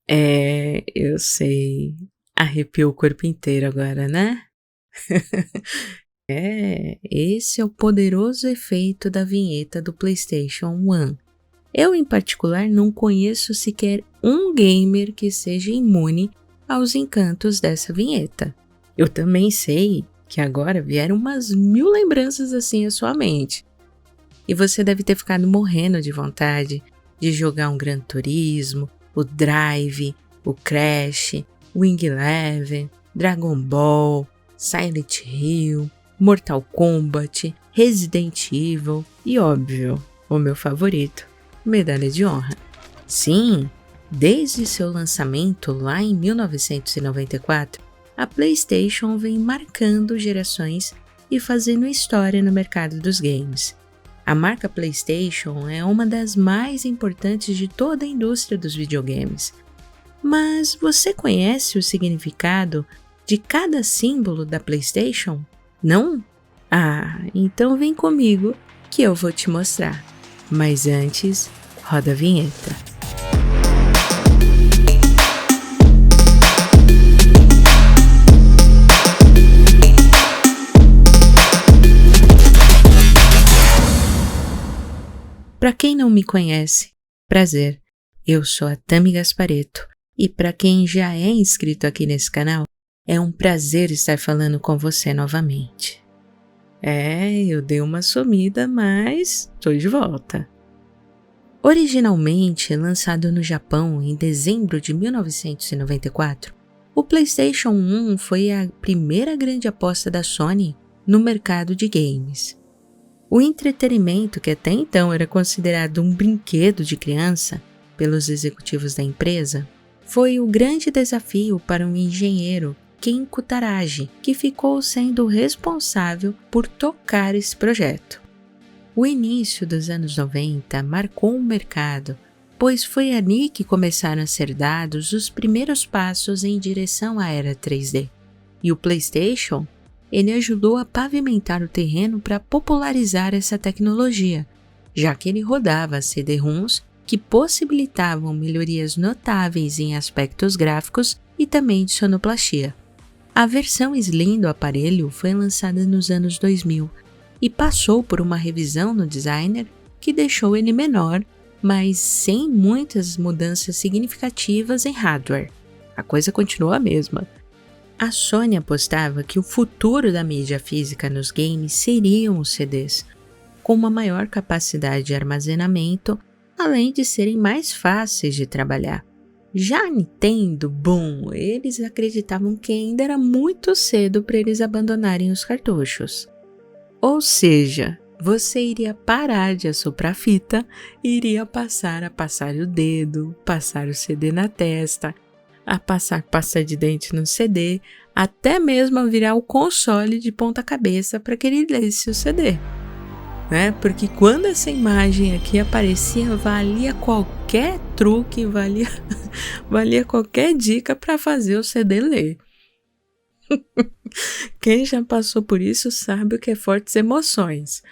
É, eu sei. Arrepiou o corpo inteiro agora, né? É, esse é o poderoso efeito da vinheta do PlayStation 1. Eu, em particular, não conheço sequer um gamer que seja imune aos encantos dessa vinheta. Eu também sei que agora vieram umas 1000 lembranças assim à sua mente. E você deve ter ficado morrendo de vontade de jogar um Gran Turismo, o Drive, o Crash, Wing Eleven, Dragon Ball, Silent Hill, Mortal Kombat, Resident Evil e, óbvio, o meu favorito, Medalha de Honra. Sim, desde seu lançamento lá em 1994, a PlayStation vem marcando gerações e fazendo história no mercado dos games. A marca PlayStation é uma das mais importantes de toda a indústria dos videogames. Mas você conhece o significado de cada símbolo da PlayStation? Não? Ah, então vem comigo que eu vou te mostrar. Mas antes, roda a vinheta. Para quem não me conhece, prazer, eu sou a Tami Gasparetto e para quem já é inscrito aqui nesse canal, é um prazer estar falando com você novamente. Eu dei uma sumida, mas estou de volta. Originalmente lançado no Japão em dezembro de 1994, o PlayStation 1 foi a primeira grande aposta da Sony no mercado de games. O entretenimento, que até então era considerado um brinquedo de criança pelos executivos da empresa, foi o grande desafio para um engenheiro, Ken Kutaragi, que ficou sendo responsável por tocar esse projeto. O início dos anos 90 marcou o mercado, pois foi ali que começaram a ser dados os primeiros passos em direção à era 3D. E o PlayStation, ele ajudou a pavimentar o terreno para popularizar essa tecnologia, já que ele rodava CD-ROMs que possibilitavam melhorias notáveis em aspectos gráficos e também de sonoplastia. A versão Slim do aparelho foi lançada nos anos 2000 e passou por uma revisão no designer que deixou ele menor, mas sem muitas mudanças significativas em hardware. A coisa continuou a mesma. A Sony apostava que o futuro da mídia física nos games seriam os CDs, com uma maior capacidade de armazenamento, além de serem mais fáceis de trabalhar. Já a Nintendo, eles acreditavam que ainda era muito cedo para eles abandonarem os cartuchos. Ou seja, você iria parar de assoprar fita e iria passar a passar o dedo, passar o CD na testa, a passar pasta de dente no CD, até mesmo a virar o console de ponta cabeça para que ele lesse o CD. Porque quando essa imagem aqui aparecia, valia qualquer truque, valia qualquer dica para fazer o CD ler. Quem já passou por isso sabe o que é fortes emoções.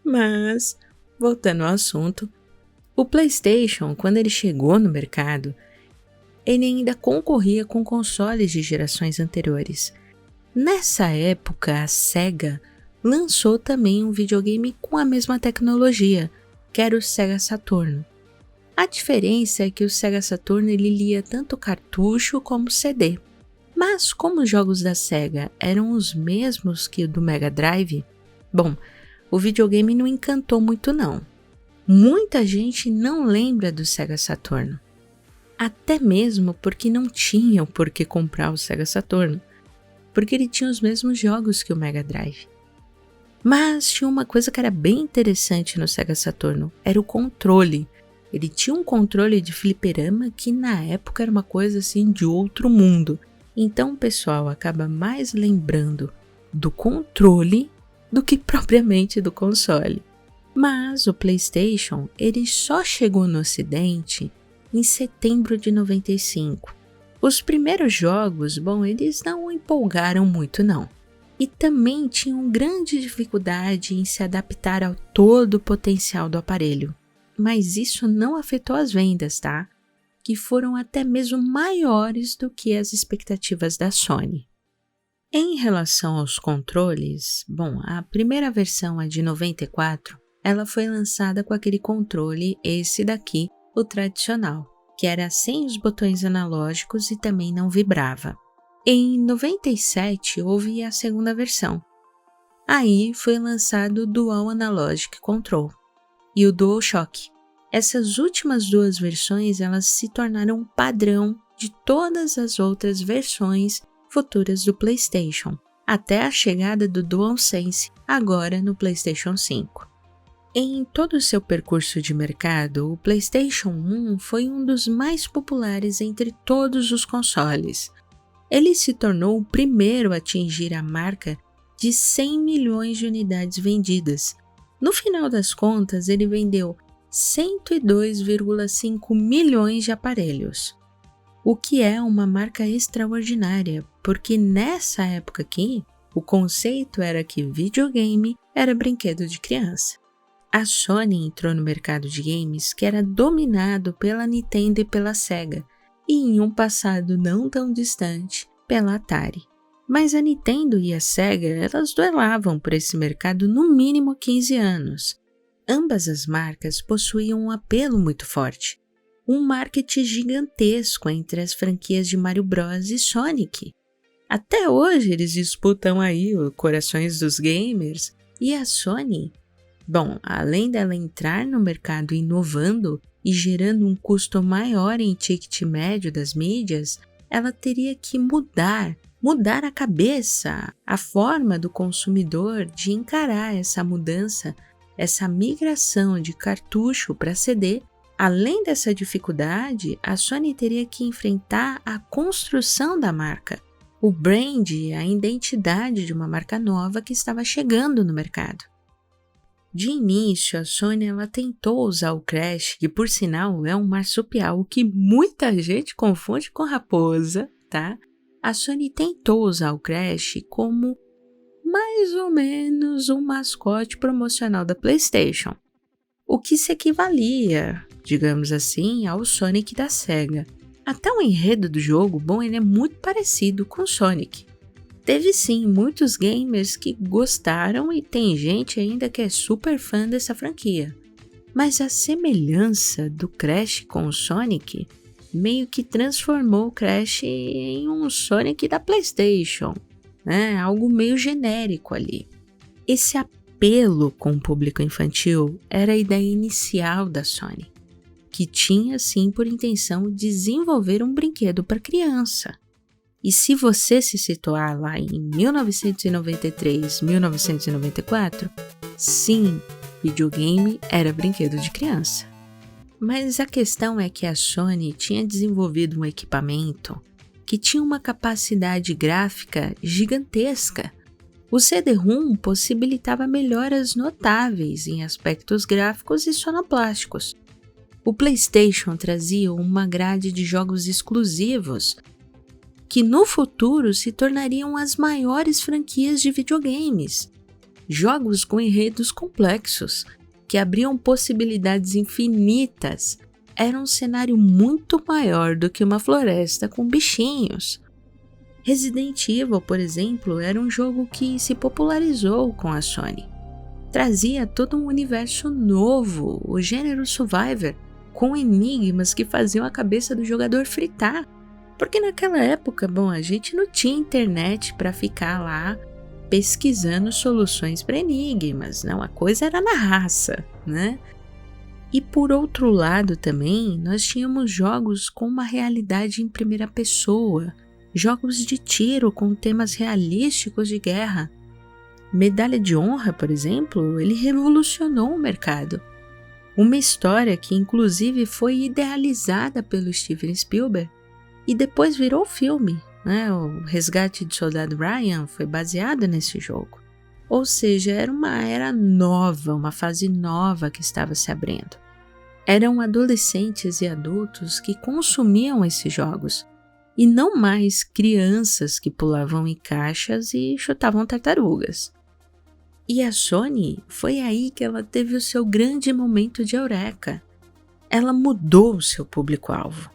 Mas, voltando ao assunto, o PlayStation, quando ele chegou no mercado, ele ainda concorria com consoles de gerações anteriores. Nessa época, a Sega lançou também um videogame com a mesma tecnologia, que era o Sega Saturn. A diferença é que o Sega Saturn ele lia tanto cartucho como CD. Mas como os jogos da Sega eram os mesmos que o do Mega Drive, o videogame não encantou muito não. Muita gente não lembra do Sega Saturn. Até mesmo porque não tinham por que comprar o Sega Saturn, porque ele tinha os mesmos jogos que o Mega Drive. Mas tinha uma coisa que era bem interessante no Sega Saturn, era o controle. Ele tinha um controle de fliperama que na época era uma coisa assim de outro mundo. Então o pessoal acaba mais lembrando do controle do que propriamente do console. Mas o PlayStation, ele só chegou no ocidente em setembro de 95. Os primeiros jogos, eles não empolgaram muito não. E também tinham grande dificuldade em se adaptar ao todo o potencial do aparelho. Mas isso não afetou as vendas, tá? que foram até mesmo maiores do que as expectativas da Sony. Em relação aos controles, a primeira versão, a de 94, ela foi lançada com aquele controle, esse daqui, o tradicional, que era sem os botões analógicos e também não vibrava. Em 97 houve a segunda versão. Aí foi lançado o Dual Analogic Control e o DualShock. Essas últimas duas versões elas se tornaram um padrão de todas as outras versões futuras do PlayStation, até a chegada do DualSense, agora no PlayStation 5. Em todo o seu percurso de mercado, o PlayStation 1 foi um dos mais populares entre todos os consoles. Ele se tornou o primeiro a atingir a marca de 100 milhões de unidades vendidas. No final das contas, ele vendeu 102,5 milhões de aparelhos, o que é uma marca extraordinária, porque nessa época aqui, o conceito era que videogame era brinquedo de criança. A Sony entrou no mercado de games que era dominado pela Nintendo e pela Sega, e em um passado não tão distante, pela Atari. Mas a Nintendo e a Sega, elas duelavam por esse mercado no mínimo 15 anos. Ambas as marcas possuíam um apelo muito forte, um marketing gigantesco entre as franquias de Mario Bros e Sonic. Até hoje eles disputam aí os corações dos gamers, e a Sony, além dela entrar no mercado inovando e gerando um custo maior em ticket médio das mídias, ela teria que mudar a cabeça, a forma do consumidor de encarar essa mudança, essa migração de cartucho para CD. Além dessa dificuldade, a Sony teria que enfrentar a construção da marca, o brand, a identidade de uma marca nova que estava chegando no mercado. De início, a Sony ela tentou usar o Crash, que por sinal é um marsupial, o que muita gente confunde com raposa, tá? A Sony tentou usar o Crash como mais ou menos um mascote promocional da PlayStation, o que se equivalia, digamos assim, ao Sonic da Sega. Até o enredo do jogo, ele é muito parecido com o Sonic. Teve sim muitos gamers que gostaram e tem gente ainda que é super fã dessa franquia. Mas a semelhança do Crash com o Sonic meio que transformou o Crash em um Sonic da PlayStation, né? Algo meio genérico ali. Esse apelo com o público infantil era a ideia inicial da Sony, que tinha sim por intenção desenvolver um brinquedo para criança. E se você se situar lá em 1993, 1994, sim, videogame era brinquedo de criança. Mas a questão é que a Sony tinha desenvolvido um equipamento que tinha uma capacidade gráfica gigantesca. O CD-ROM possibilitava melhoras notáveis em aspectos gráficos e sonoplásticos. O PlayStation trazia uma grade de jogos exclusivos que no futuro se tornariam as maiores franquias de videogames. Jogos com enredos complexos, que abriam possibilidades infinitas. Era um cenário muito maior do que uma floresta com bichinhos. Resident Evil, por exemplo, era um jogo que se popularizou com a Sony. Trazia todo um universo novo, o gênero Survivor, com enigmas que faziam a cabeça do jogador fritar. Porque naquela época, a gente não tinha internet para ficar lá pesquisando soluções para enigmas, não, a coisa era na raça, né? E por outro lado também, nós tínhamos jogos com uma realidade em primeira pessoa, jogos de tiro com temas realísticos de guerra. Medalha de Honra, por exemplo, ele revolucionou o mercado. Uma história que inclusive foi idealizada pelo Steven Spielberg e depois virou filme, né? O Resgate de Soldado Ryan foi baseado nesse jogo. Ou seja, era uma era nova, uma fase nova que estava se abrindo. Eram adolescentes e adultos que consumiam esses jogos, e não mais crianças que pulavam em caixas e chutavam tartarugas. E a Sony, foi aí que ela teve o seu grande momento de eureka. Ela mudou o seu público-alvo.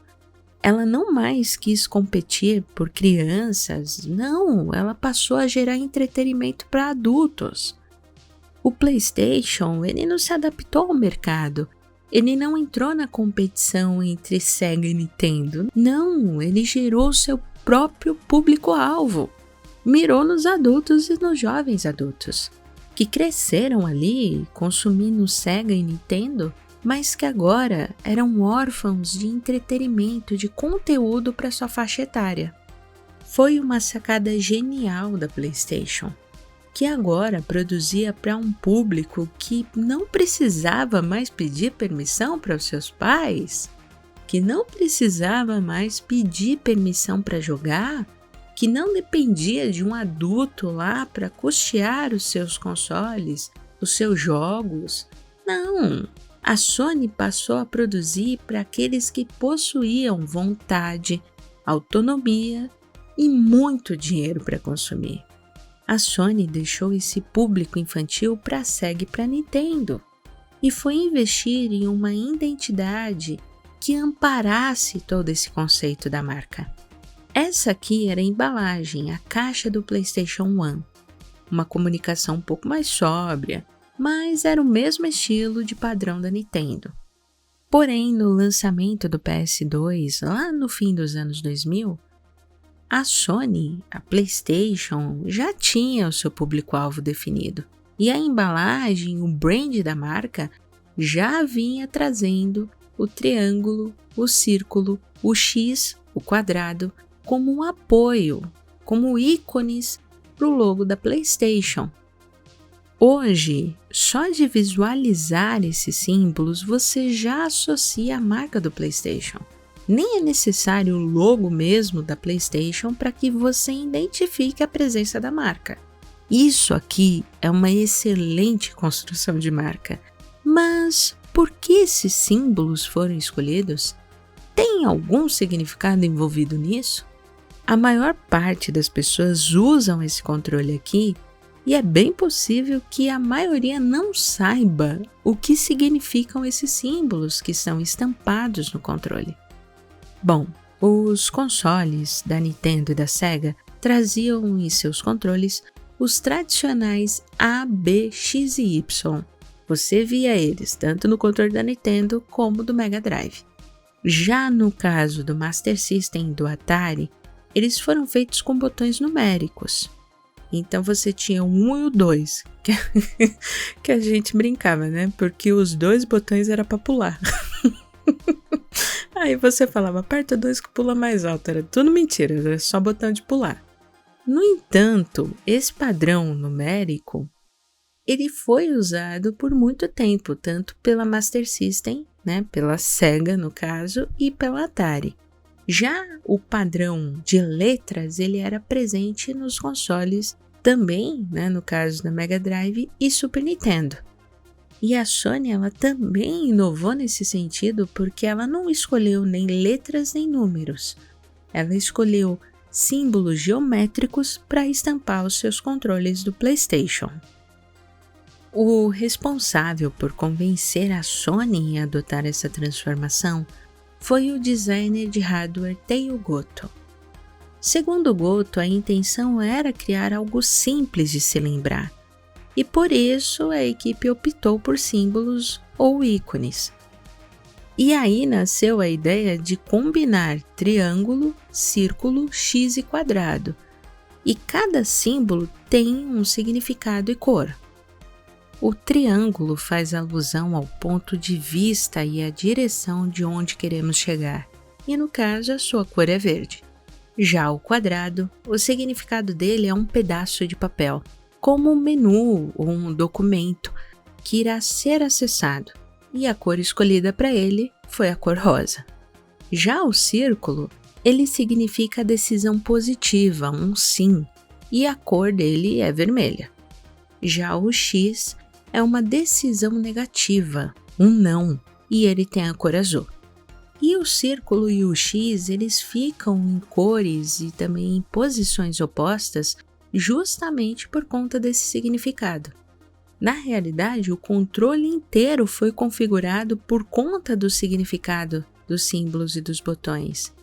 Ela não mais quis competir por crianças, não, ela passou a gerar entretenimento para adultos. O PlayStation, ele não se adaptou ao mercado, ele não entrou na competição entre Sega e Nintendo, não, ele gerou seu próprio público-alvo, mirou nos adultos e nos jovens adultos, que cresceram ali consumindo Sega e Nintendo, mas que agora eram órfãos de entretenimento, de conteúdo para sua faixa etária. Foi uma sacada genial da PlayStation, que agora produzia para um público que não precisava mais pedir permissão para os seus pais, que não precisava mais pedir permissão para jogar, que não dependia de um adulto lá para custear os seus consoles, os seus jogos. Não! A Sony passou a produzir para aqueles que possuíam vontade, autonomia e muito dinheiro para consumir. A Sony deixou esse público infantil para a Sega e para a Nintendo e foi investir em uma identidade que amparasse todo esse conceito da marca. Essa aqui era a embalagem, a caixa do PlayStation 1, uma comunicação um pouco mais sóbria, mas era o mesmo estilo de padrão da Nintendo. Porém, no lançamento do PS2, lá no fim dos anos 2000, a Sony, a PlayStation, já tinha o seu público-alvo definido. E a embalagem, o brand da marca, já vinha trazendo o triângulo, o círculo, o X, o quadrado, como um apoio, como ícones para o logo da PlayStation. Hoje, só de visualizar esses símbolos, você já associa a marca do PlayStation. Nem é necessário o logo mesmo da PlayStation para que você identifique a presença da marca. Isso aqui é uma excelente construção de marca. Mas por que esses símbolos foram escolhidos? Tem algum significado envolvido nisso? A maior parte das pessoas usam esse controle aqui e é bem possível que a maioria não saiba o que significam esses símbolos que são estampados no controle. Bom, os consoles da Nintendo e da Sega traziam em seus controles os tradicionais A, B, X e Y. Você via eles tanto no controle da Nintendo como do Mega Drive. Já no caso do Master System e do Atari, eles foram feitos com botões numéricos. Então você tinha o 1 e o 2, que a gente brincava, né? Porque os dois botões era para pular. Aí você falava, aperta 2 que pula mais alto. Era tudo mentira, era só botão de pular. No entanto, esse padrão numérico, ele foi usado por muito tempo, tanto pela Master System, né? Pela Sega no caso, e pela Atari. Já o padrão de letras, ele era presente nos consoles também, né, no caso da Mega Drive e Super Nintendo. E a Sony, ela também inovou nesse sentido porque ela não escolheu nem letras nem números. Ela escolheu símbolos geométricos para estampar os seus controles do PlayStation. O responsável por convencer a Sony em adotar essa transformação foi o designer de hardware Teio Goto. Segundo Goto, a intenção era criar algo simples de se lembrar, e por isso a equipe optou por símbolos ou ícones. E aí nasceu a ideia de combinar triângulo, círculo, X e quadrado, e cada símbolo tem um significado e cor. O triângulo faz alusão ao ponto de vista e à direção de onde queremos chegar, e no caso a sua cor é verde. Já o quadrado, o significado dele é um pedaço de papel, como um menu ou um documento que irá ser acessado, e a cor escolhida para ele foi a cor rosa. Já o círculo, ele significa decisão positiva, um sim, e a cor dele é vermelha. Já o X é uma decisão negativa, um não, e ele tem a cor azul. E o círculo e o X, eles ficam em cores e também em posições opostas justamente por conta desse significado. Na realidade, o controle inteiro foi configurado por conta do significado dos símbolos e dos botões.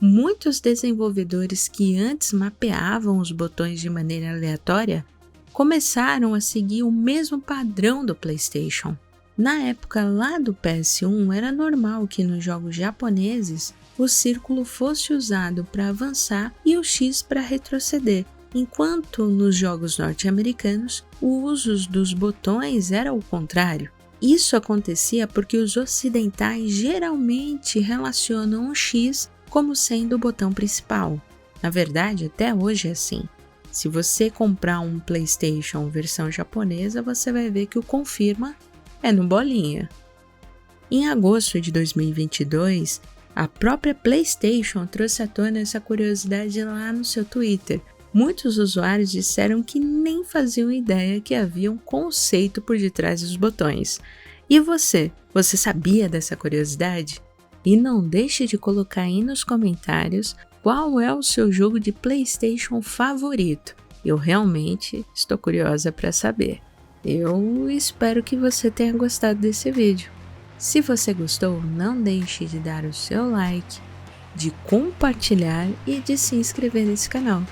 Muitos desenvolvedores que antes mapeavam os botões de maneira aleatória começaram a seguir o mesmo padrão do PlayStation. Na época lá do PS1, era normal que nos jogos japoneses o círculo fosse usado para avançar e o X para retroceder, enquanto nos jogos norte-americanos o uso dos botões era o contrário. Isso acontecia porque os ocidentais geralmente relacionam o X como sendo o botão principal. Na verdade, até hoje é assim. Se você comprar um PlayStation versão japonesa, você vai ver que o confirma é no bolinha. Em agosto de 2022, a própria PlayStation trouxe à tona essa curiosidade lá no seu Twitter. Muitos usuários disseram que nem faziam ideia que havia um conceito por detrás dos botões. E você sabia dessa curiosidade? E não deixe de colocar aí nos comentários qual é o seu jogo de PlayStation favorito. Eu realmente estou curiosa para saber. Eu espero que você tenha gostado desse vídeo. Se você gostou, não deixe de dar o seu like, de compartilhar e de se inscrever nesse canal.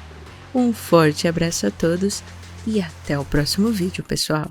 Um forte abraço a todos e até o próximo vídeo, pessoal!